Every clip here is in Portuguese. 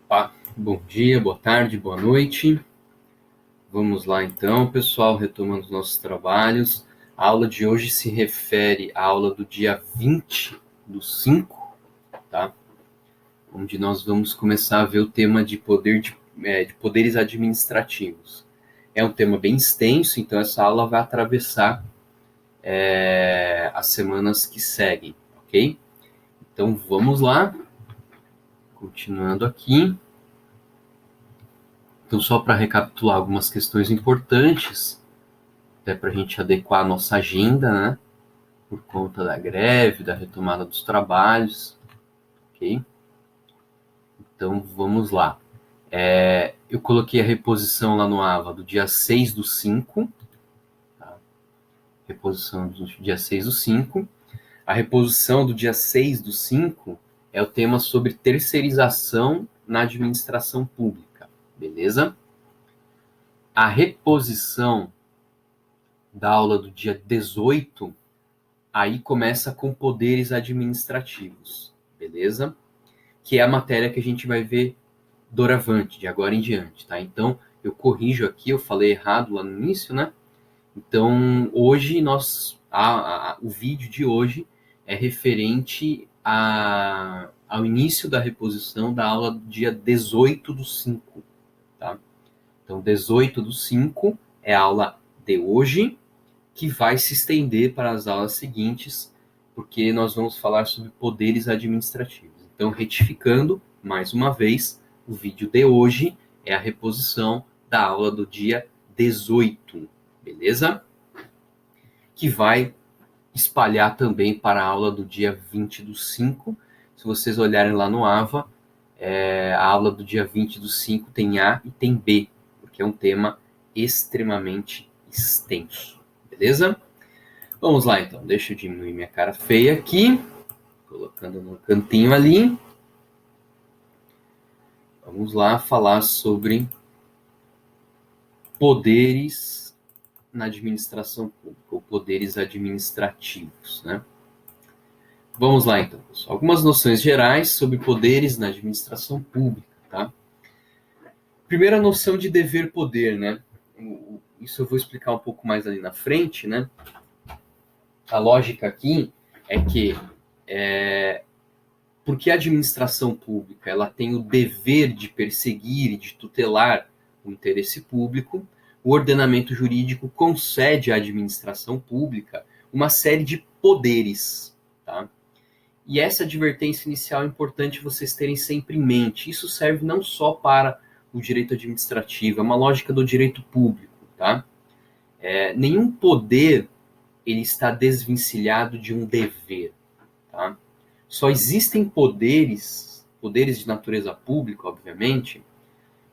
Opa, bom dia, boa tarde, boa noite. Vamos lá então, pessoal, retomando os nossos trabalhos. A aula de hoje se refere à aula do dia 20/5, tá? Onde nós vamos começar a ver o tema de poderes administrativos. É um tema bem extenso, então essa aula vai atravessar as semanas que seguem, ok? Então vamos lá, continuando aqui. Então, só para recapitular algumas questões importantes, até para a gente adequar a nossa agenda, né? Por conta da greve, da retomada dos trabalhos, ok? Então, vamos lá. Eu coloquei a reposição lá no AVA do dia 6/5, tá? Reposição do dia 6/5. A reposição do dia 6/5 é o tema sobre terceirização na administração pública, beleza? A reposição da aula do dia 18, aí começa com poderes administrativos, beleza? Que é a matéria que a gente vai ver doravante, de agora em diante, tá? Então, eu corrijo aqui, eu falei errado lá no início, né? Então, hoje o vídeo de hoje é referente ao início da reposição da aula do dia 18/5, tá? Então, 18/5 é a aula de hoje, que vai se estender para as aulas seguintes, porque nós vamos falar sobre poderes administrativos. Então, retificando, mais uma vez, o vídeo de hoje é a reposição da aula do dia 18, beleza? Que vai espalhar também para a aula do dia 20/5. Se vocês olharem lá no AVA, a aula do dia 20/5 tem A e tem B, porque é um tema extremamente extenso, beleza? Vamos lá, então. Deixa eu diminuir minha cara feia aqui. Colocando no cantinho ali. Vamos lá falar sobre poderes na administração pública, ou poderes administrativos, né? Vamos lá, então, pessoal. Algumas noções gerais sobre poderes na administração pública, tá? Primeira noção de dever-poder, né? Isso eu vou explicar um pouco mais ali na frente, né? A lógica aqui é que porque a administração pública ela tem o dever de perseguir e de tutelar o interesse público, o ordenamento jurídico concede à administração pública uma série de poderes, tá? E essa advertência inicial é importante vocês terem sempre em mente. Isso serve não só para o direito administrativo, é uma lógica do direito público, tá? Nenhum poder ele está desvencilhado de um dever, tá? Só existem poderes de natureza pública, obviamente,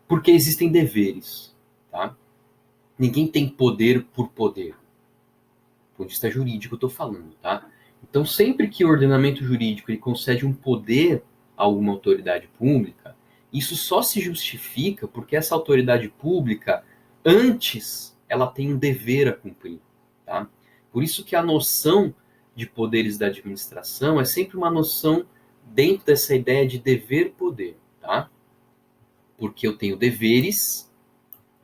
porque existem deveres, tá? Ninguém tem poder por poder. Do ponto de vista jurídico, eu estou falando, tá? Então, sempre que o ordenamento jurídico ele concede um poder a alguma autoridade pública, isso só se justifica porque essa autoridade pública, antes, ela tem um dever a cumprir, tá? Por isso que a noção de poderes da administração é sempre uma noção dentro dessa ideia de dever-poder, tá? Porque eu tenho deveres,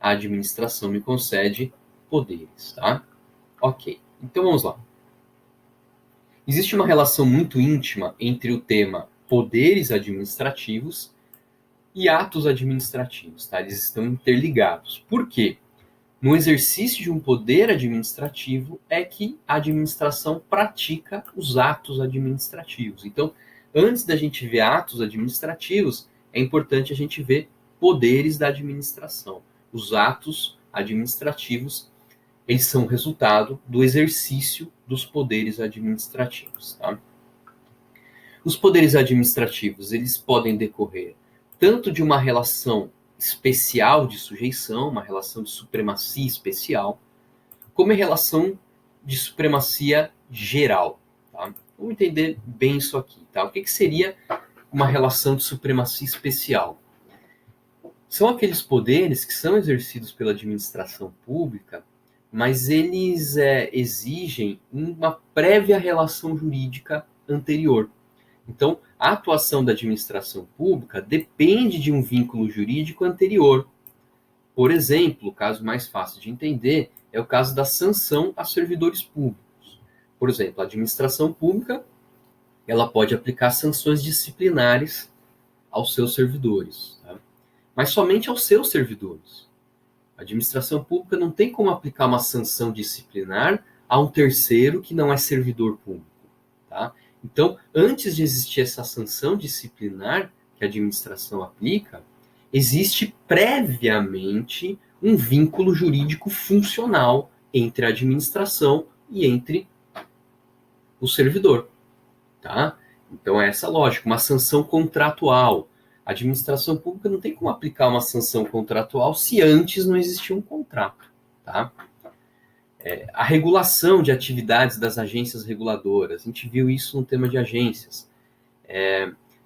a administração me concede poderes, tá? Ok, então vamos lá. Existe uma relação muito íntima entre o tema poderes administrativos e atos administrativos, tá? Eles estão interligados. Por quê? No exercício de um poder administrativo é que a administração pratica os atos administrativos. Então, antes da gente ver atos administrativos, é importante a gente ver poderes da administração. Os atos administrativos, eles são resultado do exercício dos poderes administrativos, tá? Os poderes administrativos, eles podem decorrer tanto de uma relação especial de sujeição, uma relação de supremacia especial, como em relação de supremacia geral, tá? Vamos entender bem isso aqui, tá? O que seria uma relação de supremacia especial? São aqueles poderes que são exercidos pela administração pública, mas eles exigem uma prévia relação jurídica anterior. Então, a atuação da administração pública depende de um vínculo jurídico anterior. Por exemplo, o caso mais fácil de entender é o caso da sanção a servidores públicos. Por exemplo, a administração pública, ela pode aplicar sanções disciplinares aos seus servidores, tá? Mas somente aos seus servidores. A administração pública não tem como aplicar uma sanção disciplinar a um terceiro que não é servidor público, tá? Então, antes de existir essa sanção disciplinar que a administração aplica, existe previamente um vínculo jurídico funcional entre a administração e entre o servidor, tá? Então, é essa lógica, uma sanção contratual. A administração pública não tem como aplicar uma sanção contratual se antes não existia um contrato, tá? A regulação de atividades das agências reguladoras, a gente viu isso no tema de agências.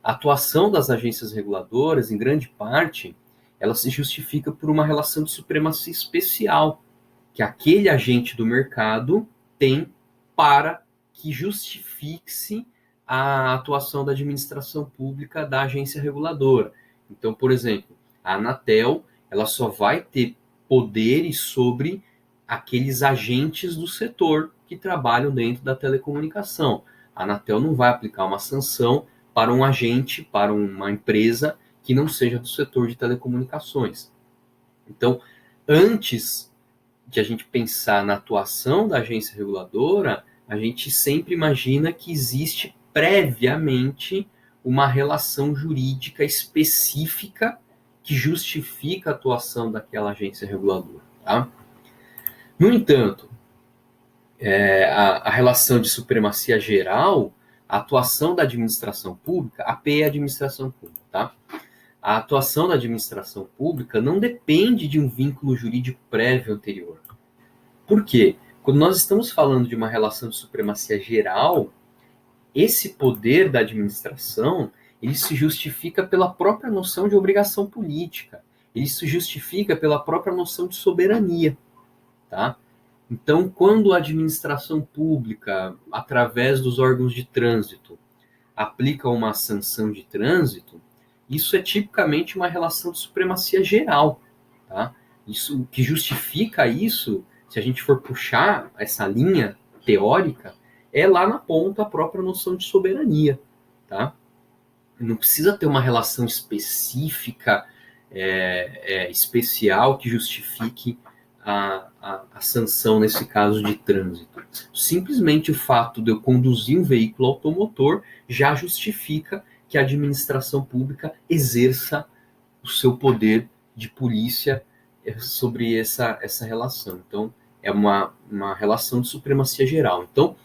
A atuação das agências reguladoras, em grande parte, ela se justifica por uma relação de supremacia especial que aquele agente do mercado tem para que justifique-se a atuação da administração pública da agência reguladora. Então, por exemplo, a Anatel, ela só vai ter poderes sobre aqueles agentes do setor que trabalham dentro da telecomunicação. A Anatel não vai aplicar uma sanção para um agente, para uma empresa que não seja do setor de telecomunicações. Então, antes de a gente pensar na atuação da agência reguladora, a gente sempre imagina que existe previamente uma relação jurídica específica que justifica a atuação daquela agência reguladora, tá? No entanto, a relação de supremacia geral, a atuação da administração pública, a P é a administração pública, tá? A atuação da administração pública não depende de um vínculo jurídico prévio anterior. Por quê? Quando nós estamos falando de uma relação de supremacia geral, esse poder da administração, ele se justifica pela própria noção de obrigação política, ele se justifica pela própria noção de soberania, tá? Então, quando a administração pública, através dos órgãos de trânsito, aplica uma sanção de trânsito, isso é tipicamente uma relação de supremacia geral, tá? Isso, o que justifica isso, se a gente for puxar essa linha teórica, é lá na ponta a própria noção de soberania, tá? Não precisa ter uma relação específica, especial, que justifique a sanção nesse caso de trânsito. Simplesmente o fato de eu conduzir um veículo automotor já justifica que a administração pública exerça o seu poder de polícia sobre essa relação. Então, é uma relação de supremacia geral. Então,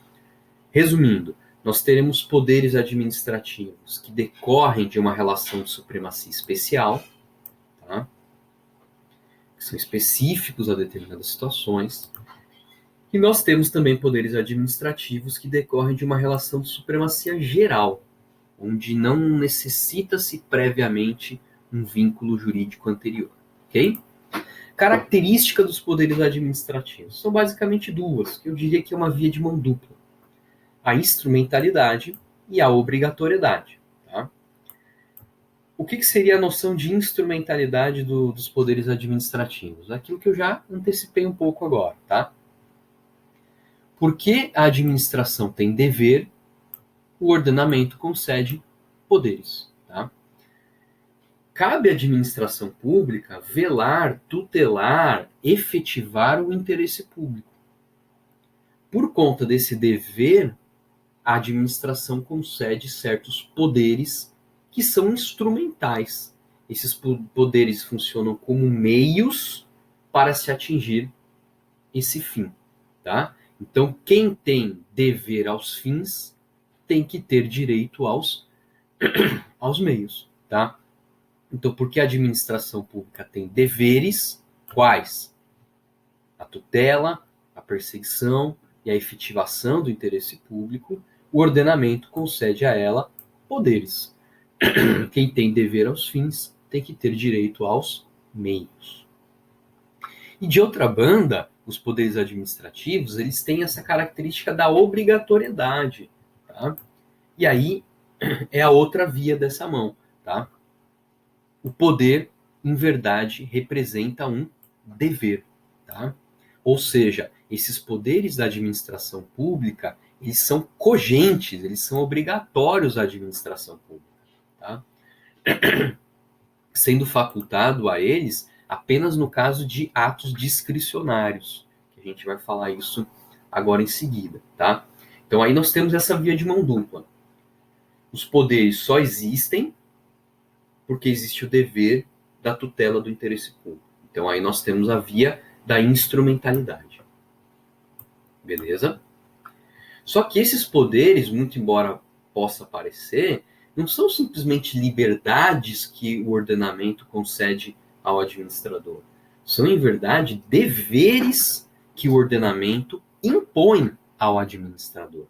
resumindo, nós teremos poderes administrativos que decorrem de uma relação de supremacia especial, tá? Que são específicos a determinadas situações, e nós temos também poderes administrativos que decorrem de uma relação de supremacia geral, onde não necessita-se previamente um vínculo jurídico anterior, ok? Característica dos poderes administrativos são basicamente duas, que eu diria que é uma via de mão dupla: a instrumentalidade e a obrigatoriedade. Tá? O que seria a noção de instrumentalidade dos poderes administrativos? Aquilo que eu já antecipei um pouco agora. Tá? Porque a administração tem dever, o ordenamento concede poderes. Tá? Cabe à administração pública velar, tutelar, efetivar o interesse público. Por conta desse dever, a administração concede certos poderes que são instrumentais. Esses poderes funcionam como meios para se atingir esse fim, tá? Então, quem tem dever aos fins tem que ter direito aos meios, tá? Então, porque a administração pública tem deveres, quais? A tutela, a perseguição e a efetivação do interesse público, o ordenamento concede a ela poderes. Quem tem dever aos fins tem que ter direito aos meios. E de outra banda, os poderes administrativos, eles têm essa característica da obrigatoriedade. Tá? E aí, é a outra via dessa mão, tá? O poder, em verdade, representa um dever, tá? Ou seja, esses poderes da administração pública, eles são cogentes, eles são obrigatórios à administração pública, tá? Sendo facultado a eles apenas no caso de atos discricionários, que a gente vai falar isso agora em seguida, tá? Então aí nós temos essa via de mão dupla. Os poderes só existem porque existe o dever da tutela do interesse público. Então aí nós temos a via da instrumentalidade. Beleza? Só que esses poderes, muito embora possa parecer, não são simplesmente liberdades que o ordenamento concede ao administrador. São, em verdade, deveres que o ordenamento impõe ao administrador.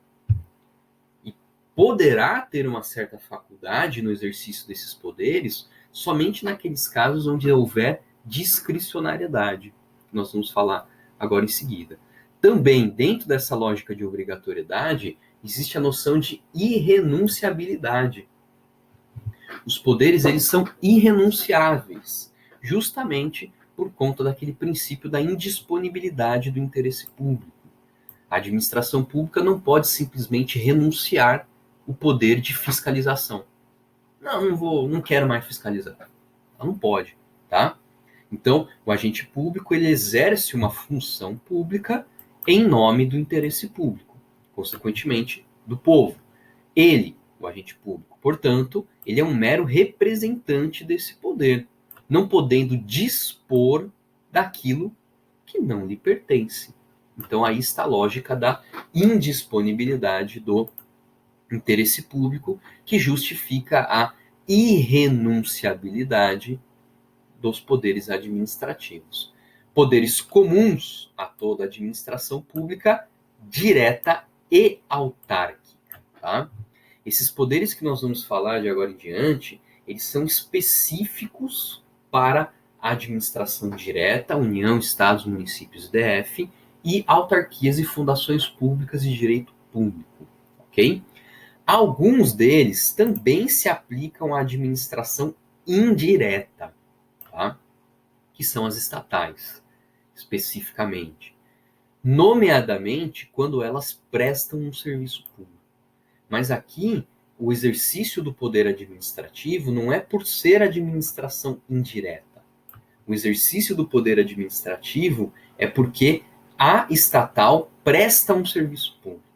E poderá ter uma certa faculdade no exercício desses poderes somente naqueles casos onde houver discricionariedade. Nós vamos falar agora em seguida. Também, dentro dessa lógica de obrigatoriedade, existe a noção de irrenunciabilidade. Os poderes, eles são irrenunciáveis, justamente por conta daquele princípio da indisponibilidade do interesse público. A administração pública não pode simplesmente renunciar o poder de fiscalização. Não quero mais fiscalizar. Ela não pode, tá? Então, o agente público, ele exerce uma função pública em nome do interesse público, consequentemente, do povo. Ele, o agente público, portanto, ele é um mero representante desse poder, não podendo dispor daquilo que não lhe pertence. Então aí está a lógica da indisponibilidade do interesse público, que justifica a irrenunciabilidade dos poderes administrativos. Poderes comuns a toda a administração pública, direta e autárquica, tá? Esses poderes que nós vamos falar de agora em diante, eles são específicos para a administração direta, União, Estados, Municípios e DF, e autarquias e fundações públicas de direito público, ok? Alguns deles também se aplicam à administração indireta, tá? Que são as estatais, especificamente. Nomeadamente, quando elas prestam um serviço público. Mas aqui, o exercício do poder administrativo não é por ser administração indireta. O exercício do poder administrativo é porque a estatal presta um serviço público.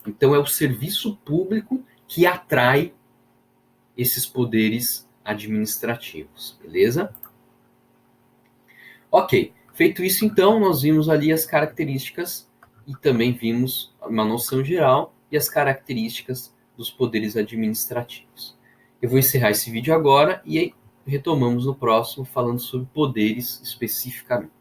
Então, é o serviço público que atrai esses poderes administrativos, beleza? Ok, feito isso, então, nós vimos ali as características e também vimos uma noção geral e as características dos poderes administrativos. Eu vou encerrar esse vídeo agora e retomamos no próximo falando sobre poderes especificamente.